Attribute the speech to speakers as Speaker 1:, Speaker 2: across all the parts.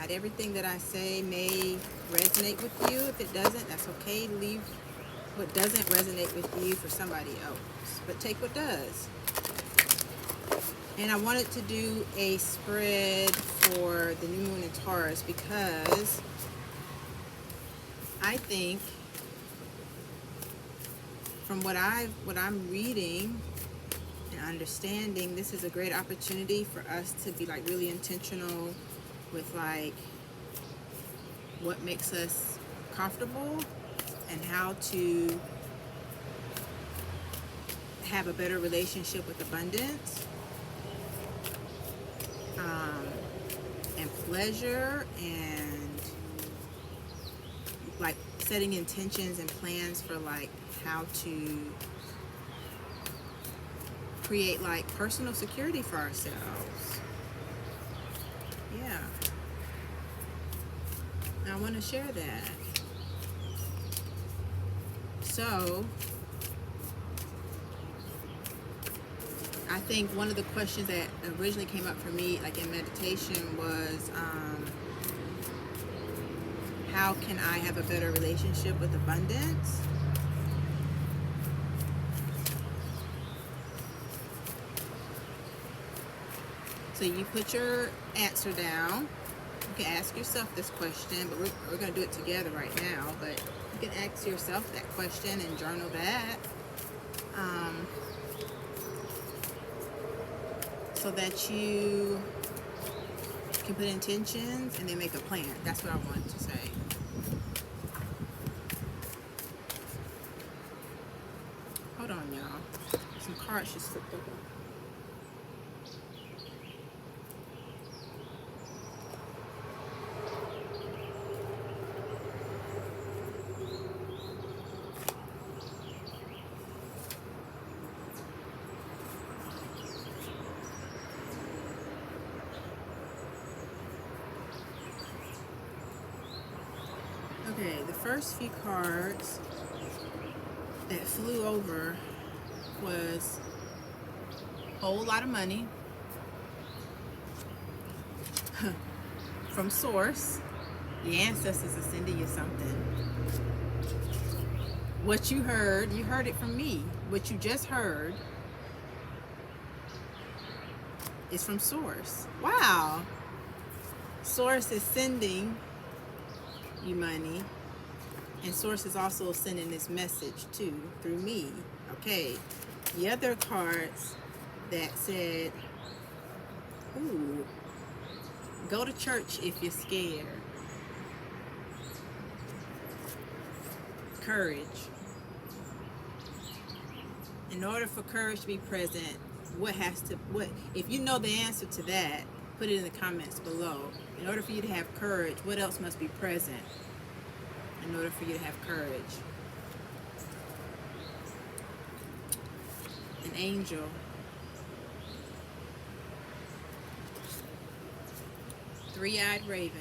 Speaker 1: Not everything that I say may resonate with you. If it doesn't, that's okay. Leave what doesn't resonate with you for somebody else, but take what does. And I wanted to do a spread for the new moon in Taurus because I think from what I'm reading and understanding, this is a great opportunity for us to be like really intentional with like what makes us comfortable and how to have a better relationship with abundance, and pleasure, and like setting intentions and plans for like how to create like personal security for ourselves. Yeah, I want to share that. So I think one of the questions that originally came up for me, like in meditation, was how can I have a better relationship with abundance? So you put your answer down. You can ask yourself this question, but we're going to do it together right now. But you can ask yourself that question and journal that. So that you can put intentions and then make a plan. That's what I wanted to say. Hold on, y'all. Some cards just slipped over. Okay, the first few cards that flew over was a whole lot of money from source. The ancestors are sending you something. What you heard it from me. What you just heard is from source. Wow. Source is sending you money, and source is also sending this message too through me. Okay, the other cards that said, ooh, go to church if you're scared. Courage. In order for courage to be present, what if you know the answer to that, put it in the comments below. In order for you to have courage, what else must be present in order for you to have courage? An angel. Three-eyed raven.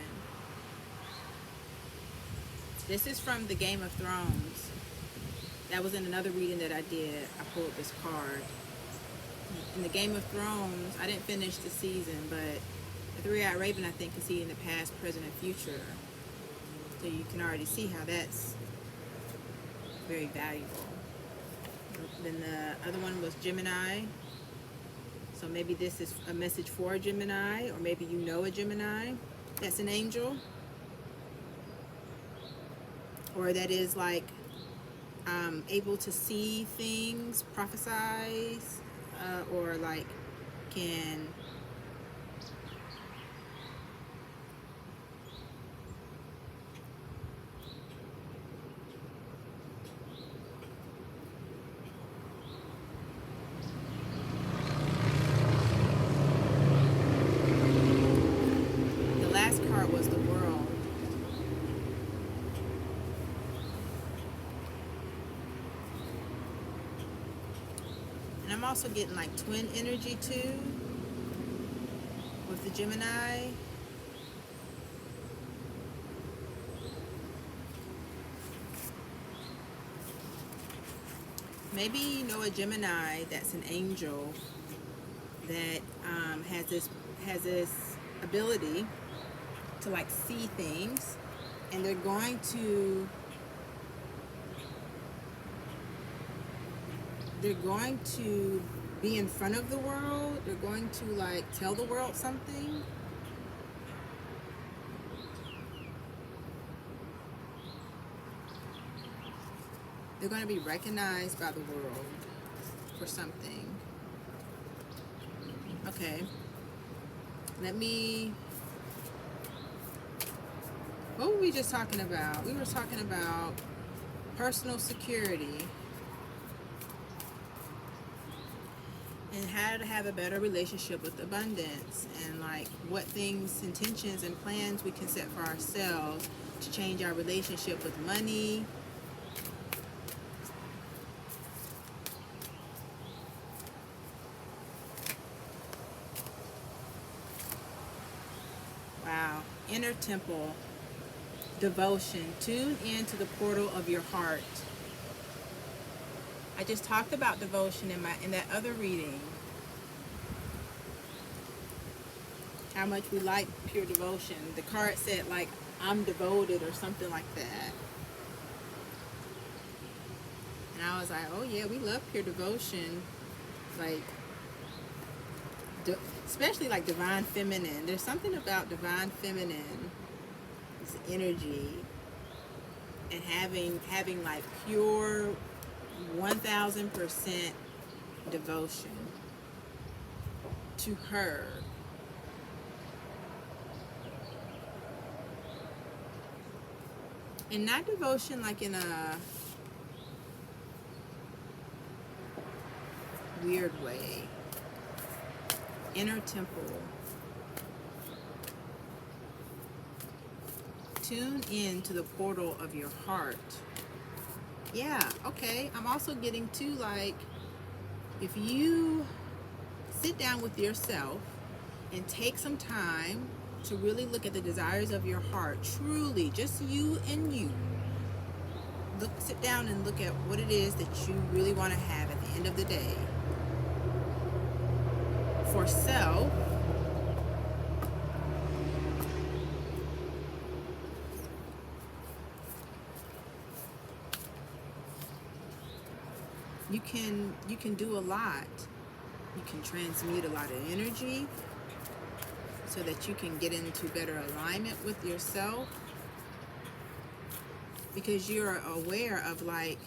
Speaker 1: This is from the Game of Thrones. That was in another reading that I did. I pulled this card. In the Game of Thrones, I didn't finish the season, but the three-eyed raven, I think, can see in the past, present, and future. So you can already see how that's very valuable. Then the other one was Gemini. So maybe this is a message for a Gemini, or maybe you know a Gemini that's an angel, or that is like able to see things, prophesize, or like can was the world. And I'm also getting like twin energy too with the Gemini. Maybe you know a Gemini that's an angel that has this ability to like see things, and they're going to be in front of the world. They're going to like tell the world something. They're going to be recognized by the world for something. Okay. What were we just talking about? We were talking about personal security and how to have a better relationship with abundance, and like what things, intentions, and plans we can set for ourselves to change our relationship with money. Wow. Inner temple. Devotion. Tune into the portal of your heart. I just talked about devotion in that other reading. How much we like pure devotion. The card said like, I'm devoted or something like that. And I was like, oh yeah, we love pure devotion. Like, especially like divine feminine. There's something about divine feminine, this energy, and having like pure 1000% devotion to her. And not devotion like in a weird way. Inner temple. Tune in to the portal of your heart. Yeah, okay. I'm also getting to like, if you sit down with yourself and take some time to really look at the desires of your heart, truly, just you and you. Sit down and look at what it is that you really want to have at the end of the day. For self, you can do a lot. You can transmute a lot of energy so that you can get into better alignment with yourself, because you're aware of like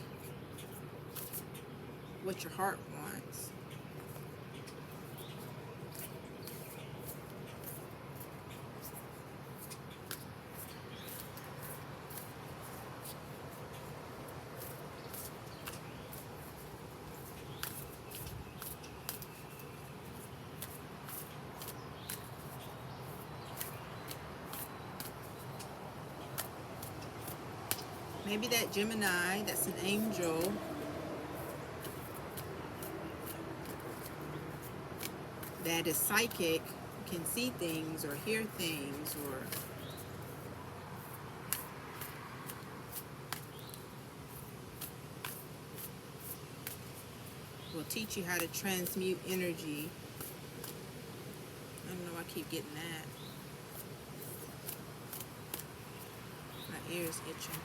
Speaker 1: what your heart wants. Maybe that Gemini, that's an angel, that is psychic, can see things or hear things, or will teach you how to transmute energy. I don't know, I keep getting that. My ear's itching.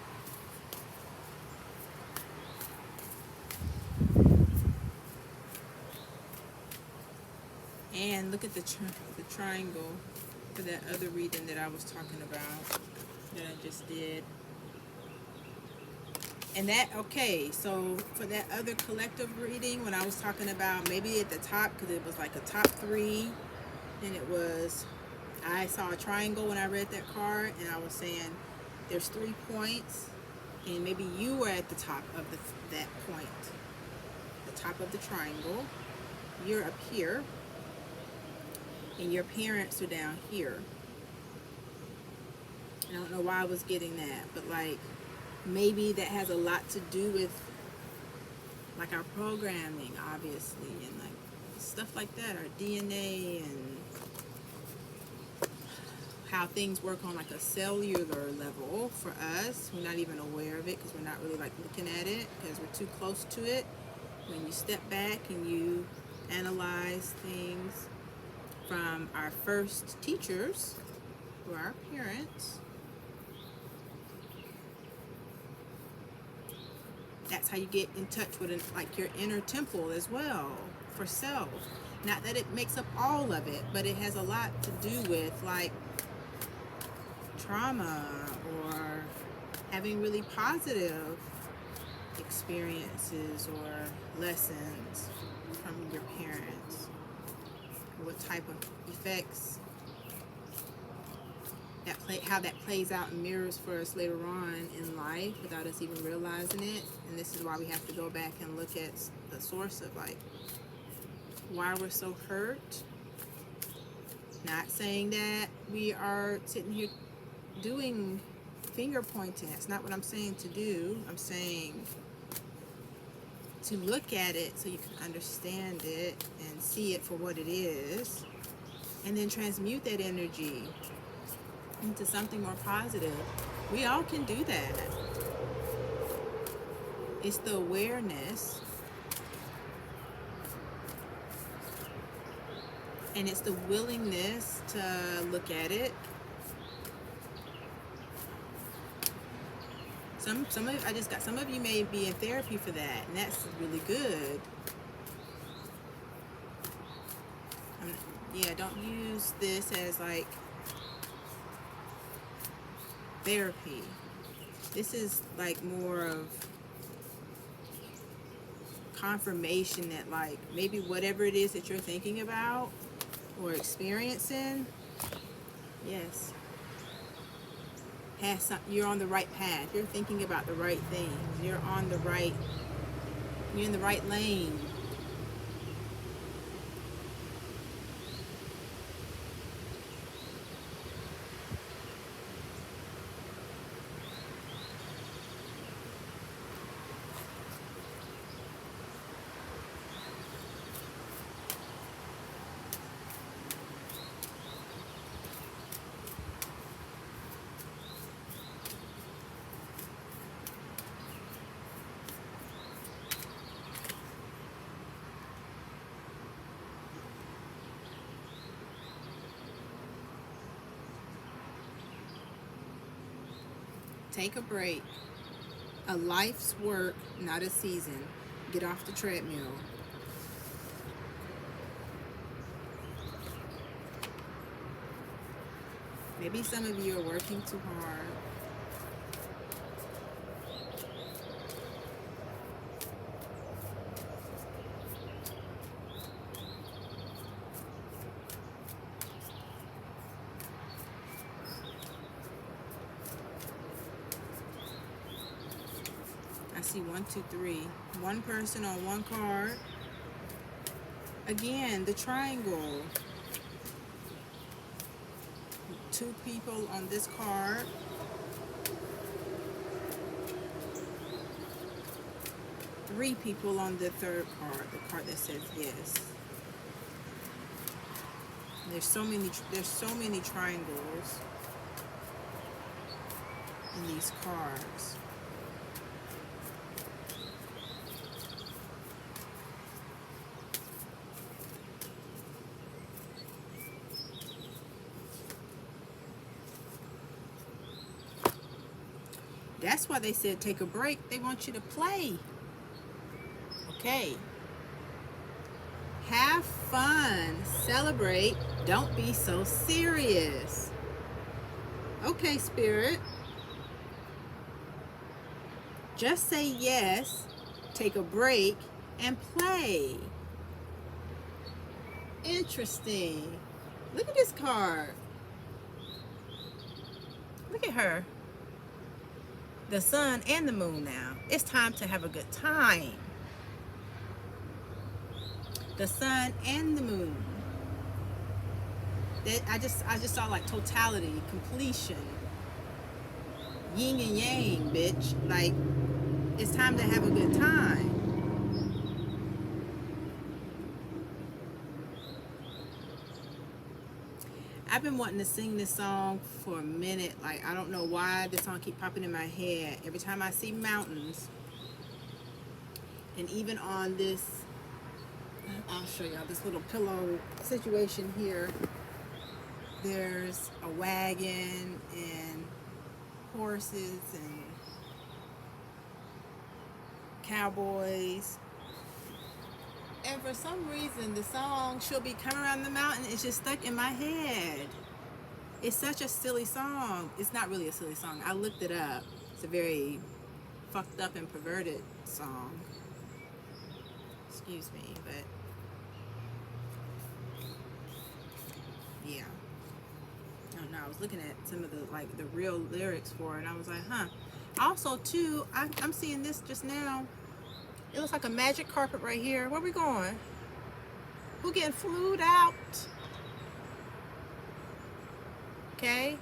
Speaker 1: And look at the triangle for that other reading that I was talking about, that I just did. And that, okay, so for that other collective reading, when I was talking about maybe at the top, because it was like a top 3, and it was, I saw a triangle when I read that card, and I was saying there's 3 points, and maybe you were at the top of that point, the top of the triangle. You're up here, and your parents are down here. And I don't know why I was getting that, but like, maybe that has a lot to do with like our programming, obviously, and like stuff like that, our DNA, and how things work on like a cellular level for us. We're not even aware of it because we're not really like looking at it because we're too close to it. When you step back and you analyze things from our first teachers, who are our parents. That's how you get in touch with like your inner temple as well, for self. Not that it makes up all of it, but it has a lot to do with like trauma or having really positive experiences or lessons from your parents. What type of effects how that plays out and mirrors for us later on in life without us even realizing it. And this is why we have to go back and look at the source of like why we're so hurt. Not saying that we are sitting here doing finger pointing. That's not what I'm saying to do. I'm saying to look at it so you can understand it and see it for what it is, and then transmute that energy into something more positive. We all can do that. It's the awareness, and it's the willingness to look at it. Some of you may be in therapy for that, and that's really good. Yeah, don't use this as like therapy. This is like more of confirmation that like maybe whatever it is that you're thinking about or experiencing, yes, you're on the right path. You're thinking about the right things. You're in the right lane. Take a break. A life's work, not a season. Get off the treadmill. Maybe some of you are working too hard. I see 1, 2, 3. One person on one card. Again, the triangle. 2 people on this card. 3 people on the third card, the card that says yes. There's so many triangles in these cards. That's why they said take a break. They want you to play. Okay. Have fun. Celebrate. Don't be so serious. Okay, Spirit. Just say yes, take a break, and play. Interesting. Look at this card. Look at her. The sun and the moon now. It's time to have a good time. The sun and the moon. I just saw like totality, completion. Yin and yang, bitch. Like, it's time to have a good time. I've been wanting to sing this song for a minute. Like, I don't know why this song keep popping in my head. Every time I see mountains, and even on this, I'll show y'all this little pillow situation here. there's a wagon and horses and cowboys. And for some reason, the song "She'll Be Coming Around the Mountain" is just stuck in my head. It's such a silly song. It's not really a silly song. I looked it up. It's a very fucked up and perverted song. Excuse me, but yeah. I don't know. I was looking at some of the real lyrics for it, and I was like, huh. Also, too, I'm seeing this just now. It looks like a magic carpet right here. Where we going? Who getting flued out? Okay.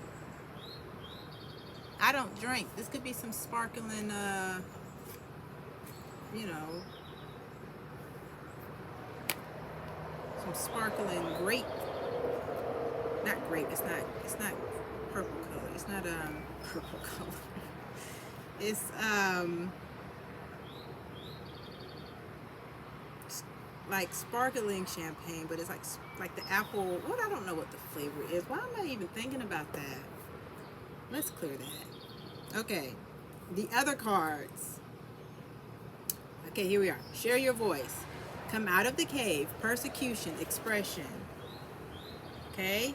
Speaker 1: I don't drink. This could be some sparkling, you know, some sparkling grape. Not grape. It's not purple color. It's not purple color. It's like sparkling champagne, but it's like the apple. What, I don't know what the flavor is. Why am I even thinking about that? Let's clear that. Okay, the other cards. Okay, here we are. Share your voice. Come out of the cave. Persecution. Expression. Okay.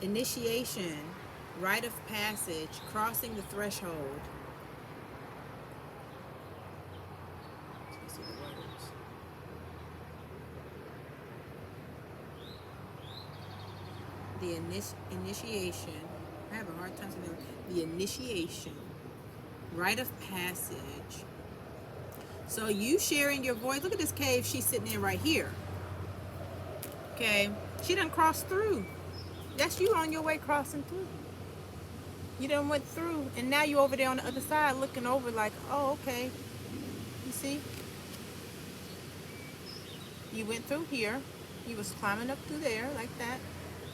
Speaker 1: Initiation. Rite of passage. Crossing the threshold. The initiation. I have a hard time saying that. The initiation. Rite of passage. So you sharing your voice. Look at this cave she's sitting in right here. Okay. She done crossed through. That's you on your way crossing through. You done went through, and now you over there on the other side looking over like, oh, okay. You see? You went through here. You was climbing up through there like that.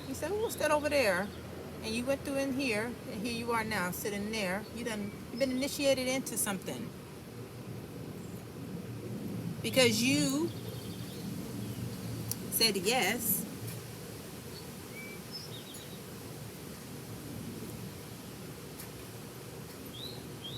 Speaker 1: You said, oh, what's that over there? And you went through in here, and here you are now, sitting there. You've been initiated into something. Because you said yes